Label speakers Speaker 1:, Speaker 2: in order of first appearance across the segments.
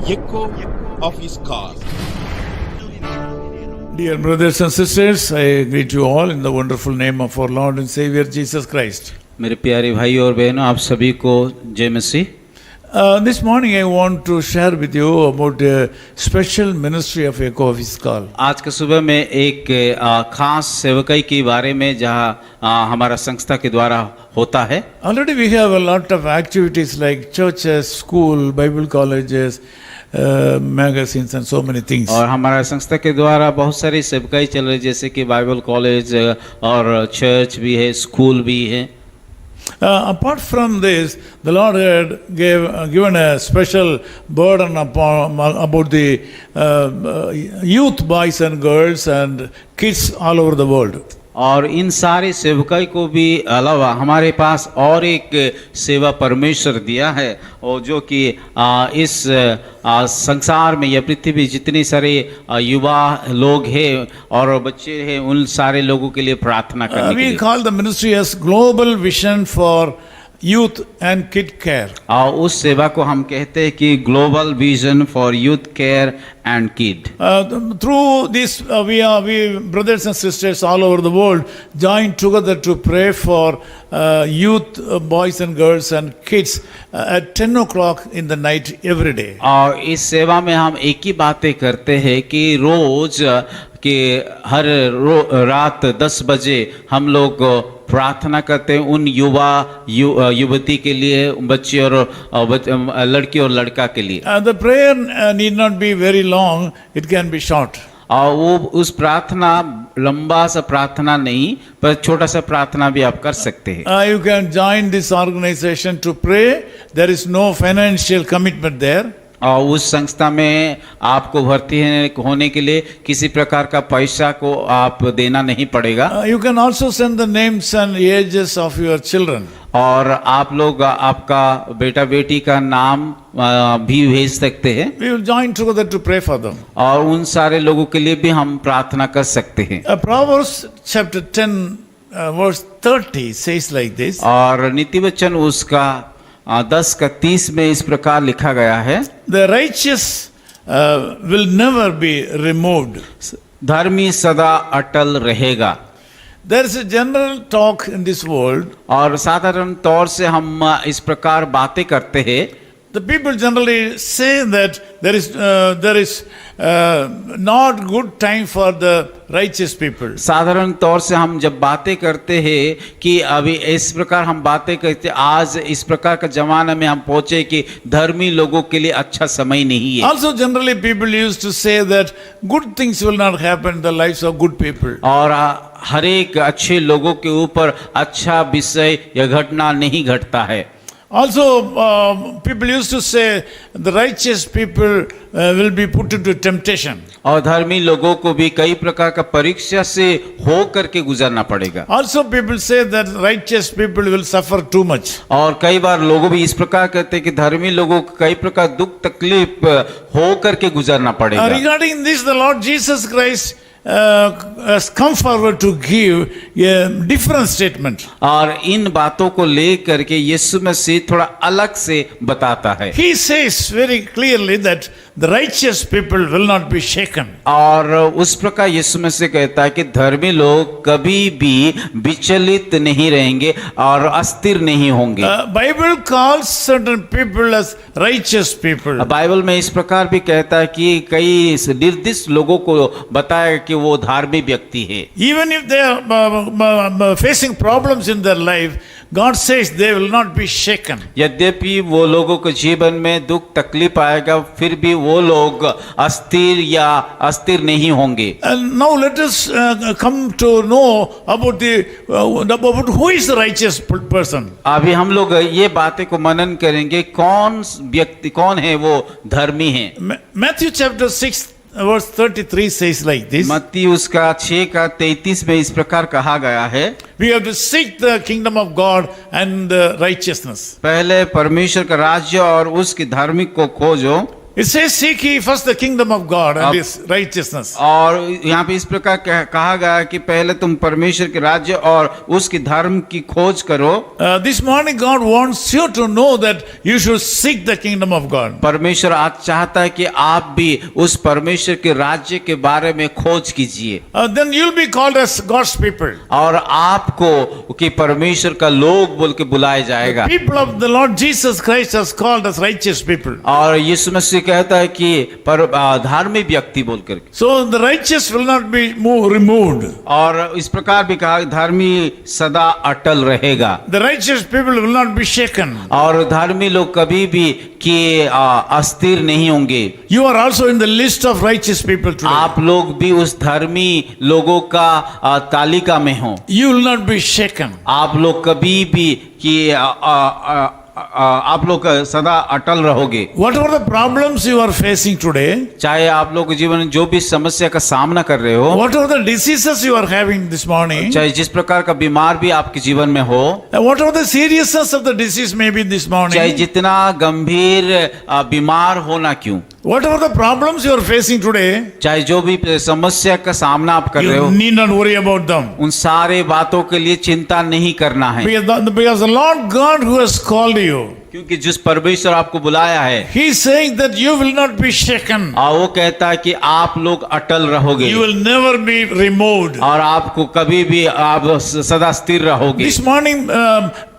Speaker 1: echo of his call.
Speaker 2: Dear brothers and sisters, I greet you all in the wonderful name of our Lord and Savior Jesus Christ.
Speaker 3: मेरे प्यारे भाई और बहनों, आप सभी को जय मसीह।
Speaker 2: This morning I want to share with you about a special ministry of Echo of His Call.
Speaker 3: आज के सुबह में एक खास सेवकाई के बारे में जहाँ हमारा संस्था के द्वारा होता है।
Speaker 2: Already we have a lot of activities like churches, school, Bible colleges, magazines and so many things.
Speaker 3: और हमारा संस्था के द्वारा बहुत सारी सेवकाई चल रही है, जैसे कि बाइबल कॉलेज और चर्च भी है, स्कूल भी है।
Speaker 2: Apart from this, the Lord had given a special burden about the youth boys and girls and kids all over the world.
Speaker 3: और इन सारे सेवकाई को भी अलावा हमारे पास और एक सेवा परमेश्वर दिया है, और जो कि इस संसार में या पृथ्वी जितने सारे युवा लोग हैं और बच्चे हैं, उन सारे लोगों के लिए प्रार्थना करने के लिए।
Speaker 2: We call the ministry as Global Vision for Youth and Kid Care.
Speaker 3: और उस सेवा को हम कहते हैं कि global vision for youth care and kid.
Speaker 2: Through this, we brothers and sisters all over the world join together to pray for youth, boys and girls and kids at 10 o'clock in the night every day.
Speaker 3: और इस सेवा में हम एक ही बातें करते हैं कि रोज के हर रात 10 बजे हम लोग प्रार्थना करते हैं उन युवती के लिए, बच्चे और लड़की और लड़का के लिए।
Speaker 2: The prayer need not be very long, it can be short.
Speaker 3: और वो उस प्रार्थना लंबा सा प्रार्थना नहीं, पर छोटा सा प्रार्थना भी आप कर सकते हैं।
Speaker 2: You can join this organization to pray. There is no financial commitment there.
Speaker 3: और उस संस्था में आपको भर्ती होने के लिए किसी प्रकार का पैसा को आप देना नहीं पड़ेगा।
Speaker 2: You can also send the names and ages of your children.
Speaker 3: और आप लोग आपका बेटा बेटी का नाम भी भेज सकते हैं।
Speaker 2: We will join together to pray for them.
Speaker 3: और उन सारे लोगों के लिए भी हम प्रार्थना कर सकते हैं।
Speaker 2: Proverbs chapter 10 verse 30 says like this.
Speaker 3: और नीति वचन उसका 10:30 में इस प्रकार लिखा गया है,
Speaker 2: The righteous will never be removed.
Speaker 3: धर्मी सदा अटल रहेगा।
Speaker 2: There is a general talk in this world.
Speaker 3: और साधारण तौर से हम इस प्रकार बातें करते हैं।
Speaker 2: The people generally say that there is not good time for the righteous people.
Speaker 3: साधारण तौर से हम जब बातें करते हैं कि अभी इस प्रकार हम बातें करते, आज इस प्रकार का जमाना में हम पहुंचे कि धर्मी लोगों के लिए अच्छा समय नहीं है।
Speaker 2: Also generally people used to say that good things will not happen in the lives of good people.
Speaker 3: और हर एक अच्छे लोगों के ऊपर अच्छा विषय या घटना नहीं घटता है।
Speaker 2: Also, people used to say the righteous people will be put into temptation.
Speaker 3: और धर्मी लोगों को भी कई प्रकार का परीक्षा से हो करके गुजरना पड़ेगा।
Speaker 2: Also, people say that righteous people will suffer too much.
Speaker 3: और कई बार लोग भी इस प्रकार कहते हैं कि धर्मी लोगों को कई प्रकार दुख तकलीफ हो करके गुजरना पड़ेगा।
Speaker 2: Regarding this, the Lord Jesus Christ has come forward to give a different statement.
Speaker 3: और इन बातों को लेकर के यीशु मसीह थोड़ा अलग से बताता है।
Speaker 2: He says very clearly that the righteous people will not be shaken.
Speaker 3: और उस प्रकार यीशु मसीह कहता है कि धर्मी लोग कभी भी विचलित नहीं रहेंगे और अस्थिर नहीं होंगे।
Speaker 2: Bible calls certain people as righteous people.
Speaker 3: Bible में इस प्रकार भी कहता है कि कई निर्दिष्ट लोगों को बताया कि वो धार्मिक व्यक्ति है।
Speaker 2: Even if they are facing problems in their life, God says they will not be shaken.
Speaker 3: यद्यपि वो लोगों के जीवन में दुख तकलीफ आएगा, फिर भी वो लोग अस्थिर या अस्थिर नहीं होंगे।
Speaker 2: And now let us come to know about about who is the righteous person.
Speaker 3: अभी हम लोग ये बातें को मनन करेंगे, कौन व्यक्ति कौन है वो धर्मी है।
Speaker 2: Matthew chapter 6 verse 33 says like this.
Speaker 3: मत्ती उसका 6:33 में इस प्रकार कहा गया है,
Speaker 2: We have to seek the kingdom of God and righteousness.
Speaker 3: पहले परमेश्वर का राज्य और उसकी धार्मिक को खोजो।
Speaker 2: It says, seek ye first the kingdom of God and
Speaker 3: Ab-
Speaker 2: his righteousness.
Speaker 3: और यहाँ पे इस प्रकार कहा गया है कि पहले तुम परमेश्वर के राज्य और उसके धर्म की खोज करो।
Speaker 2: This morning God wants you to know that you should seek the kingdom of God.
Speaker 3: परमेश्वर आज चाहता है कि आप भी उस परमेश्वर के राज्य के बारे में खोज कीजिए,
Speaker 2: Then you'll be called as God's people.
Speaker 3: और आपको कि परमेश्वर का लोग बोल के बुलाया जाएगा।
Speaker 2: People of the Lord Jesus Christ is called as righteous people.
Speaker 3: और यीशु मसीह कहता है कि पर धार्मिक व्यक्ति बोलकर,
Speaker 2: So the righteous will not be removed.
Speaker 3: और इस प्रकार भी कहा धर्मी सदा अटल रहेगा,
Speaker 2: The righteous people will not be shaken.
Speaker 3: और धर्मी लोग कभी भी कि अस्थिर नहीं होंगे।
Speaker 2: You are also in the list of righteous people today.
Speaker 3: आप लोग भी उस धर्मी लोगों का तालिका में हो।
Speaker 2: You will not be shaken.
Speaker 3: आप लोग कभी भी कि आप लोग सदा अटल रहोगे।
Speaker 2: Whatever the problems you are facing today,
Speaker 3: चाहे आप लोग जीवन में जो भी समस्या का सामना कर रहे हो,
Speaker 2: whatever the diseases you are having this morning,
Speaker 3: चाहे जिस प्रकार का बीमार भी आपके जीवन में हो,
Speaker 2: whatever the seriousness of the disease may be this
Speaker 3: चाहे
Speaker 2: morning,
Speaker 3: जितना गंभीर बीमार होना क्यों,
Speaker 2: whatever the problems you are facing today,
Speaker 3: चाहे जो भी समस्या का सामना आप कर रहे
Speaker 2: you
Speaker 3: हो,
Speaker 2: need not worry about them.
Speaker 3: उन सारे बातों के लिए चिंता नहीं करना है,
Speaker 2: Because the Lord God who has called you,
Speaker 3: क्योंकि जिस परमेश्वर आपको बुलाया है,
Speaker 2: He is saying that you will not be shaken.
Speaker 3: और वो कहता है कि आप लोग अटल रहोगे,
Speaker 2: You will never be removed.
Speaker 3: और आपको कभी भी आप सदा स्थिर रहोगे।
Speaker 2: This morning,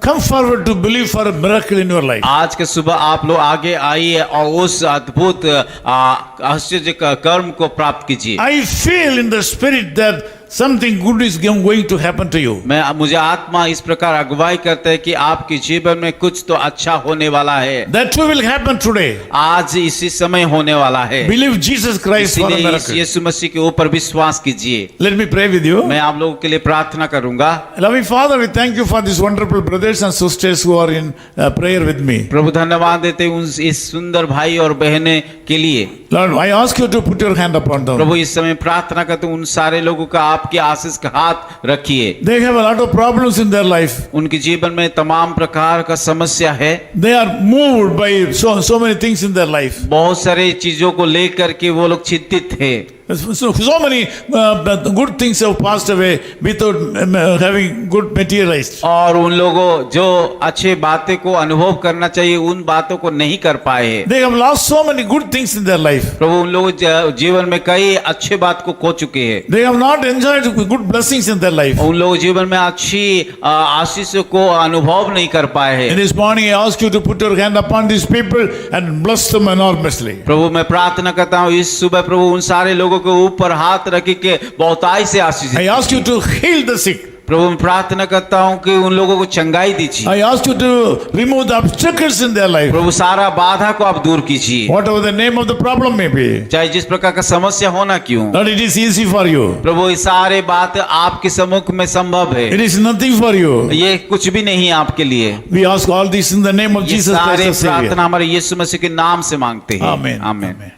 Speaker 2: come forward to believe for a miracle in your life.
Speaker 3: आज के सुबह आप लोग आगे आइए और उस अद्भुत आश्चर्य का कर्म को प्राप्त कीजिए।
Speaker 2: I feel in the spirit that something good is going to happen to you.
Speaker 3: मुझे आत्मा इस प्रकार अगुवाई करता है कि आपके जीवन में कुछ तो अच्छा होने वाला है।
Speaker 2: That too will happen today.
Speaker 3: आज इसी समय होने वाला है।
Speaker 2: Believe Jesus Christ for a
Speaker 3: इसीलिए
Speaker 2: miracle.
Speaker 3: यीशु मसीह के ऊपर विश्वास कीजिए।
Speaker 2: Let me pray with you.
Speaker 3: मैं आप लोगों के लिए प्रार्थना करूंगा।
Speaker 2: Loving Father, we thank you for these wonderful brothers and sisters who are in prayer with me.
Speaker 3: प्रभु धन्यवाद देते हैं इस सुंदर भाई और बहने के लिए।
Speaker 2: Lord, I ask you to put your hand upon them.
Speaker 3: प्रभु इस समय प्रार्थना करते हैं उन सारे लोगों का आपके आशीष का हाथ रखिए।
Speaker 2: They have a lot of problems in their life.
Speaker 3: उनके जीवन में तमाम प्रकार का समस्या है।
Speaker 2: They are moved by so many things in their life.
Speaker 3: बहुत सारे चीजों को लेकर के वो लोग चिंतित थे।
Speaker 2: So many good things have passed away without having good materialized.
Speaker 3: और उन लोगों जो अच्छे बातें को अनुभव करना चाहिए उन बातों को नहीं कर पाए हैं।
Speaker 2: They have lost so many good things in their life.
Speaker 3: प्रभु उन लोगों जीवन में कई अच्छे बात को खो चुके हैं।
Speaker 2: They have not enjoyed good blessings in their life.
Speaker 3: उन लोगों जीवन में अच्छी आशीष को अनुभव नहीं कर पाए हैं।
Speaker 2: And this morning I ask you to put your hand upon these people and bless them enormously.
Speaker 3: प्रभु मैं प्रार्थना करता हूँ इस सुबह प्रभु उन सारे लोगों के ऊपर हाथ रख के बहुताई से आशीष।
Speaker 2: I ask you to heal the sick.
Speaker 3: प्रभु मैं प्रार्थना करता हूँ कि उन लोगों को चंगाई दीजिए।
Speaker 2: I ask you to remove the obstacles in their life.
Speaker 3: प्रभु सारा बाधा को आप दूर कीजिए।
Speaker 2: Whatever the name of the problem may be.
Speaker 3: चाहे जिस प्रकार का समस्या होना क्यों,
Speaker 2: Lord, it is easy for you.
Speaker 3: प्रभु ये सारे बात आपके सम्मुख में संभव है।
Speaker 2: It is nothing for you.
Speaker 3: ये कुछ भी नहीं है आपके लिए।
Speaker 2: We ask all this in the name of
Speaker 3: ये
Speaker 2: Jesus Christ,
Speaker 3: सारे
Speaker 2: our Savior.
Speaker 3: प्रार्थना हमारे यीशु मसीह के नाम से मांगते हैं।
Speaker 2: Amen.
Speaker 3: आमीन।
Speaker 2: Amen.